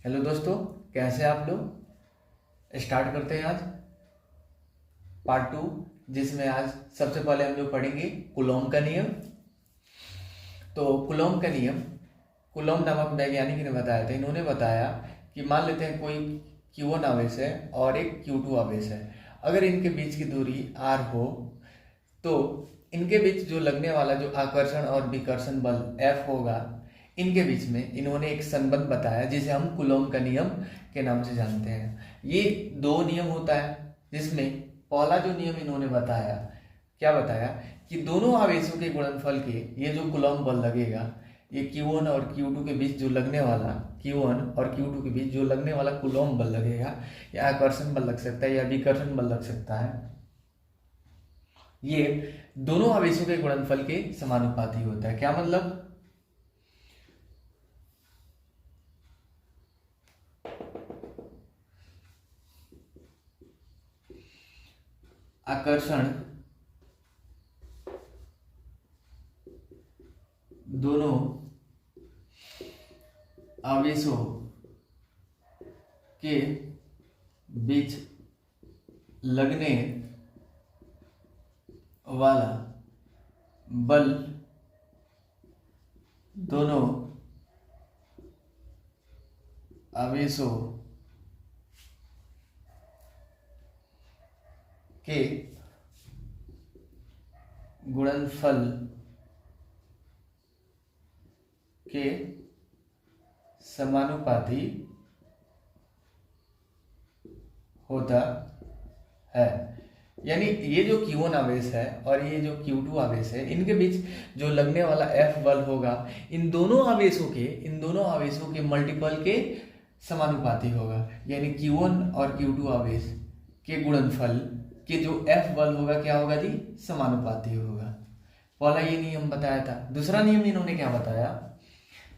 Hello दोस्तों, कैसे आप लोग। स्टार्ट करते हैं आज पार्ट 2, जिसमें आज सबसे पहले हम लोग पढ़ेंगे कूलॉम का नियम। तो कूलॉम का नियम कूलॉम नामक वैज्ञानिक ने बताया था। इन्होंने बताया कि मान लेते हैं कोई Q1 आवेश है और एक Q2 आवेश है। अगर इनके बीच की दूरी r हो तो इनके बीच जो लगने वाला जो आकर्षण और विकर्षण बल F होगा, इनके बीच में इन्होंने एक संबंध बताया जिसे हम कूलॉम का नियम के नाम से जानते हैं। ये दो नियम होता है, जिसमें पहला जो नियम इन्होंने बताया, क्या बताया कि दोनों आवेशों के गुणनफल के ये जो कूलॉम बल लगेगा, ये Q1 और Q2 के बीच जो लगने वाला Q1 और Q2 के बीच जो लगने वाला कूलॉम बल लगेगा, या आकर्षण बल लग सकता है या विकर्षण बल लग सकता है, ये दोनों आवेशों के गुणनफल के समानुपाती होता है। क्या मतलब, आकर्षण दोनों आवेशों के बीच लगने वाला बल दोनों आवेशों के गुणनफल के समानुपाती होता है। यानी ये जो Q1 आवेश है और ये जो Q2 आवेश है, इनके बीच जो लगने वाला F बल होगा, इन दोनों आवेशों के मल्टीपल के समानुपाती होगा। यानी Q1 और Q2 आवेश के गुणनफल के जो F बल होगा, क्या होगा जी, समानुपाती होगा। पहला ये नियम बताया था। दूसरा नियम इन्होंने क्या बताया,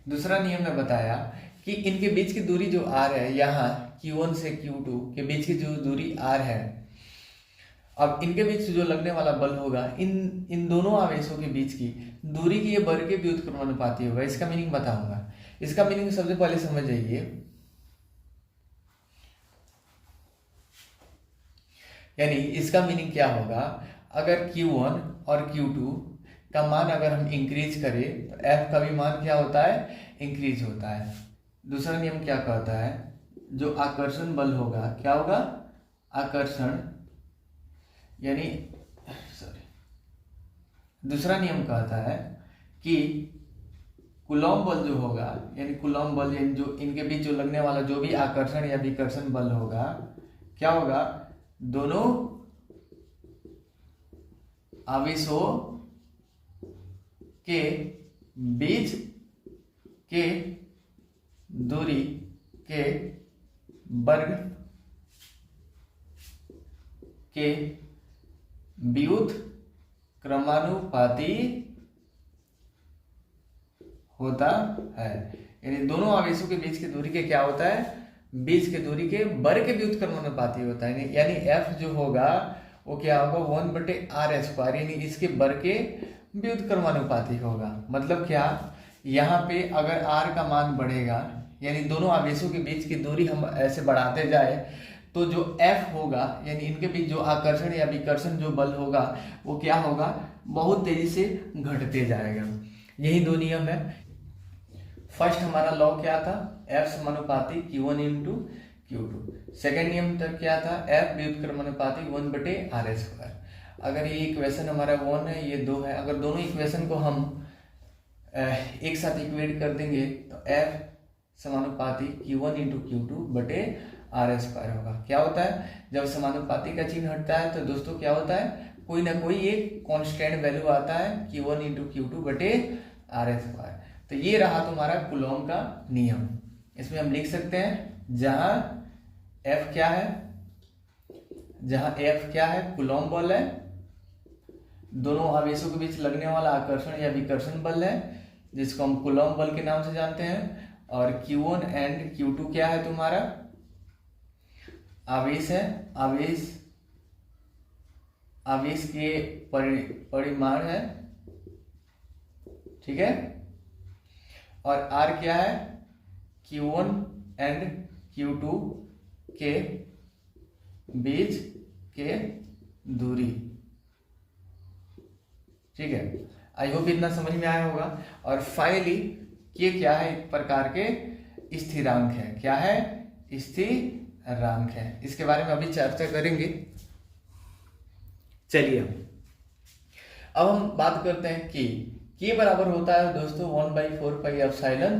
दूसरा नियम में बताया कि इनके बीच की दूरी जो r है, यहाँ Q1 से Q2 के बीच की जो दूरी r है, अब इनके बीच जो लगने वाला बल होगा, इन दोनों आवेशों के बीच की दूरी की ये वर्ग के व्युत्क्रमानुपाती होगा। इसका मीनिंग बताऊंगा। इसका मीनिंग सबसे पहले समझ जाइए। यानी इसका मीनिंग क्या होगा, अगर Q1 और Q2 का मान अगर हम इंक्रीज करें तो F का भी मान क्या होता है, इंक्रीज होता है। दूसरा नियम क्या कहता है, जो आकर्षण बल होगा, क्या होगा, आकर्षण, यानी दूसरा नियम कहता है कि कूलॉम बल जो होगा, यानी कूलॉम बल, यानी जो इनके बीच जो लगने वाला जो भी आकर्षण या विकर्षण बल होगा, क्या होगा, दोनों आवेशों के बीच के दूरी के वर्ग के व्युत्क्रमानुपाती होता है। यानी दोनों आवेशों के बीच की दूरी के क्या होता है, बीच के दूरी के वर्ग के व्युत्क्रमानुपाती होता है। यानी F जो होगा वो क्या होगा, 1/r², यानी इसके वर्ग के व्युत्क्रमानुपाती होगा। मतलब क्या, यहाँ पे अगर r का मान बढ़ेगा, यानी दोनों आवेशों के बीच की दूरी हम ऐसे बढ़ाते जाए, तो जो F होगा, यानी इनके बीच जो आकर्षण या विकर्षण जो बल होगा, वो क्या होगा, बहुत तेजी से घटते जाएगा। यही दो नियम है। फर्स्ट हमारा लॉ क्या था, F समानुपाती Q1 इंटू Q2। सेकेंड नियम तक क्या था, F व्युत्क्रमानुपाती 1/r²। अगर ये इक्वेशन हमारा 1 है, ये 2 है, अगर दोनों इक्वेशन को हम एक साथ इक्वेट कर देंगे तो F समानुपाती Q1 इंटू Q2/r² होगा। क्या होता है, जब समानुपाती का चिन्ह हटता है तो दोस्तों क्या होता है, कोई ना कोई एक कांस्टेंट वैल्यू आता है Q1 इंटू Q2/r²। तो ये रहा तुम्हारा कूलॉम का नियम। इसमें हम लिख सकते हैं, जहां F क्या है, जहां F क्या है, कूलॉम बल है, दोनों आवेशों के बीच लगने वाला आकर्षण या विकर्षण बल है, जिसको हम कूलॉम बल के नाम से जानते हैं। और Q1 एंड Q2 क्या है, तुम्हारा आवेश है, आवेश के परिमाण है, ठीक है। और R क्या है, Q1 एंड Q2 के बीच के दूरी। ठीक है, आई होप इतना समझ में आया होगा। और फाइनली ये क्या है, एक प्रकार के स्थिरांक है। क्या है? स्थिरांक है। इसके बारे में अभी चर्चा करेंगे। चलिए अब हम बात करते हैं कि बराबर होता है दोस्तों 1/4 पाई एप्सिलॉन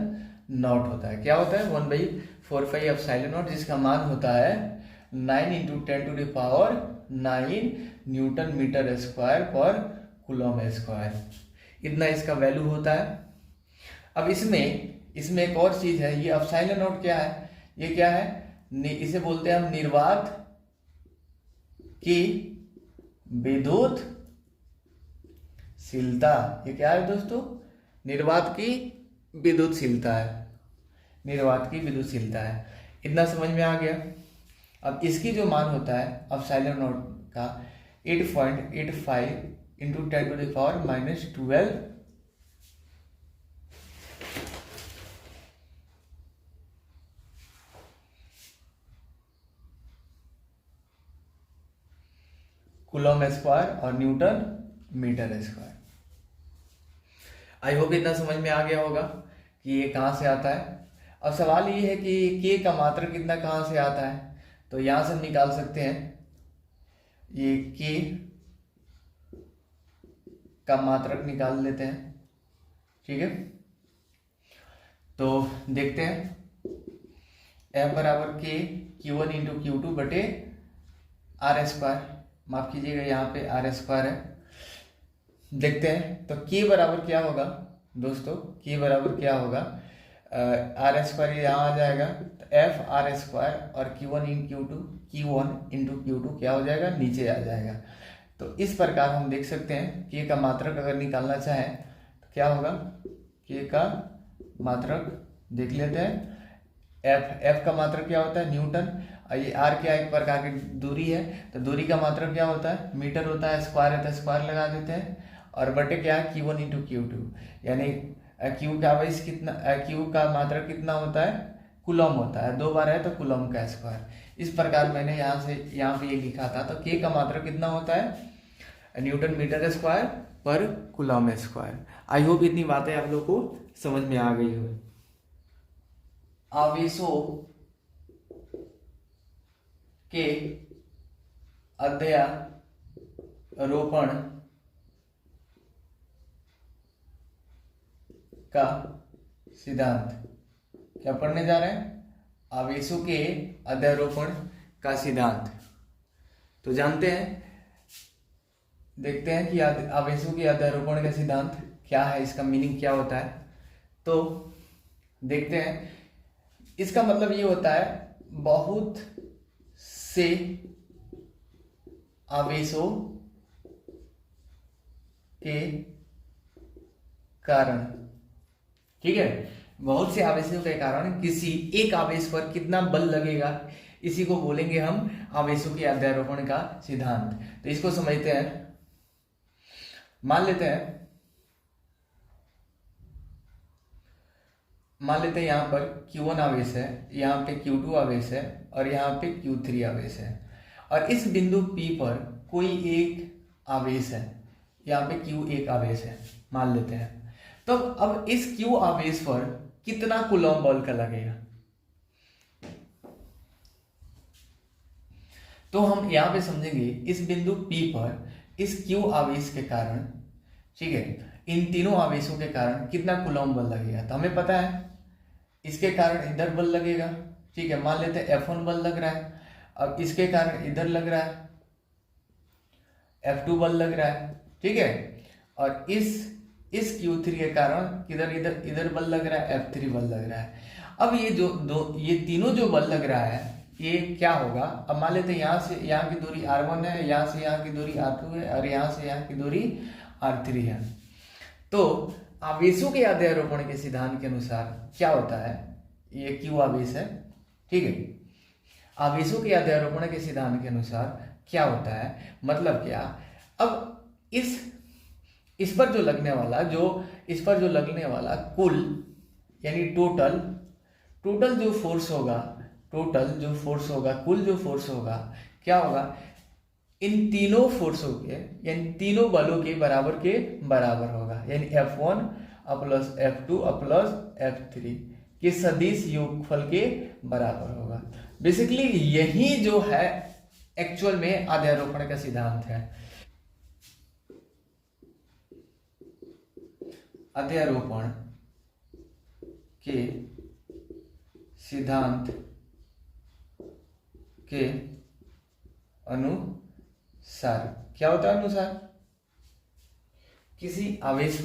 नॉट होता है। क्या होता है? 1/4 पाई एप्सिलॉन नॉट, जिसका मान होता है 9 × 10⁹ न्यूटन मीटर स्क्वायर पर कूलम स्क्वायर। इतना इसका वैल्यू होता है। अब इसमें एक और चीज है, ये एप्सिलॉन नॉट क्या है? ये क्या है? इसे बोलते हैं हम निर्वात की विद्युतशीलता। ये क्या है दोस्तों? निर्वात की विद्युतशीलता है। निर्वात की विद्युतशीलता है। इतना समझ में आ गया। अब इसकी जो मान होता है एप्सिलॉन नॉट का 8.85 × 10⁻⁻12 कूलम स्क्वायर और newton metre square. I hope इतना समझ में आ गया होगा कि ये कहाँ से आता है। अब सवाल ये है कि के का मात्रक कितना कहाँ से आता है, तो यहां से हम निकाल सकते हैं। ये के का मात्रक निकाल लेते हैं। ठीक है, तो देखते हैं। F बराबर के Q1 × Q2 बटे R स्क्वायर, माफ कीजिएगा यहाँ पे R स्क्वायर है। देखते हैं तो के बराबर क्या होगा दोस्तों? के बराबर क्या होगा? R स्क्वायर यहाँ आ जाएगा, तो F R स्क्वायर और Q1 × Q2 क्या हो जाएगा? नीचे आ जाएगा। तो इस प्रकार हम देख सकते हैं के का मात्रक अगर निकालना चाहें तो क्या होगा? के का मात्रक देख लेते हैं। एफ का मात्रक क्या होता है? न्यूटन। ये आर क्या एक प्रकार की दूरी है, तो दूरी का मात्रक क्या होता है? मीटर होता है। स्क्वायर है तो स्क्वायर लगा देते हैं, और बटे क्या है? Q1 × Q2, यानी क्यू का आवेश कितना, क्यू का मात्रक कितना होता है? कूलम होता है। 2 बार है तो कूलम का स्क्वायर। इस प्रकार मैंने यहाँ पे ये लिखा था। तो के का मात्रक कितना होता है? न्यूटन मीटर स्क्वायर पर कूलम स्क्वायर। आई होप इतनी बातें आप लोग को समझ में आ गई हो। आवेशों के अध्यारोपण का सिद्धांत। क्या पढ़ने जा रहे हैं? आवेशों के अध्यारोपण का सिद्धांत। तो जानते हैं, देखते हैं कि आवेशों के अध्यारोपण का सिद्धांत क्या है, इसका मीनिंग क्या होता है। तो देखते हैं, इसका मतलब ये होता है बहुत से आवेशों के कारण, ठीक है, बहुत से आवेशों के कारण किसी एक आवेश पर कितना बल लगेगा, इसी को बोलेंगे हम आवेशों के अध्यारोपण का सिद्धांत। तो इसको समझते हैं। मान लेते हैं यहाँ पर Q1 आवेश है, यहाँ पे Q2 आवेश है और यहाँ पे Q3 आवेश है, और इस बिंदु P पर कोई एक आवेश है, यहाँ पे Q1 आवेश है मान लेते हैं। तो अब इस Q आवेश पर कितना कूलम बल का लगेगा, तो हम यहाँ पे समझेंगे इस बिंदु P पर इस Q आवेश के कारण, ठीक है, इन तीनों आवेशों के कारण कितना कूलम बल लगेगा। तो हमें पता है इसके कारण इधर बल लगेगा, ठीक है, मान लेते हैं F1 बल लग रहा है। अब इसके कारण इधर लग रहा है F2 बल लग रहा है, ठीक है, और इस Q3 के कारण किधर इधर बल लग रहा है, F3 बल लग रहा है। अब ये तीनों जो बल लग रहा है ये क्या होगा? अब मान लेते हैं यहाँ से यहाँ की दूरी R1 है, यहाँ से यहाँ की दूरी R2 है और यहाँ से यहाँ की दूरी R3 है। तो आवेशों के अध्यारोपण के सिद्धांत के अनुसार क्या होता है, ये Q आवेश है, ठीक है, आवेशों के अध्यारोपण के सिद्धांत के अनुसार क्या होता है, मतलब क्या, अब इस पर जो लगने वाला कुल यानी टोटल टोटल जो फोर्स होगा, कुल जो फोर्स होगा क्या होगा, इन तीनों फोर्सों के यानी तीनों बलों के बराबर होगा, यानी F1 plus F2 plus F3 के सदिश योगफल के बराबर होगा। बेसिकली यही जो है एक्चुअल में अध्यारोपण का सिद्धांत है। अध्यारोपण के सिद्धांत के अनुसार क्या होता है, अनुसार किसी आवेश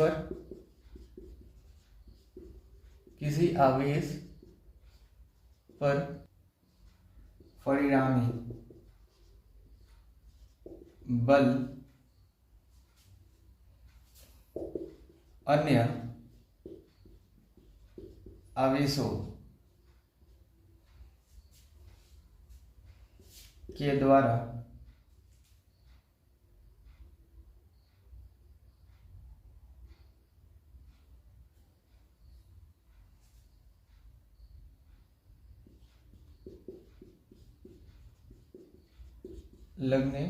पर परिणामी बल अन्य आवेशों के द्वारा लगने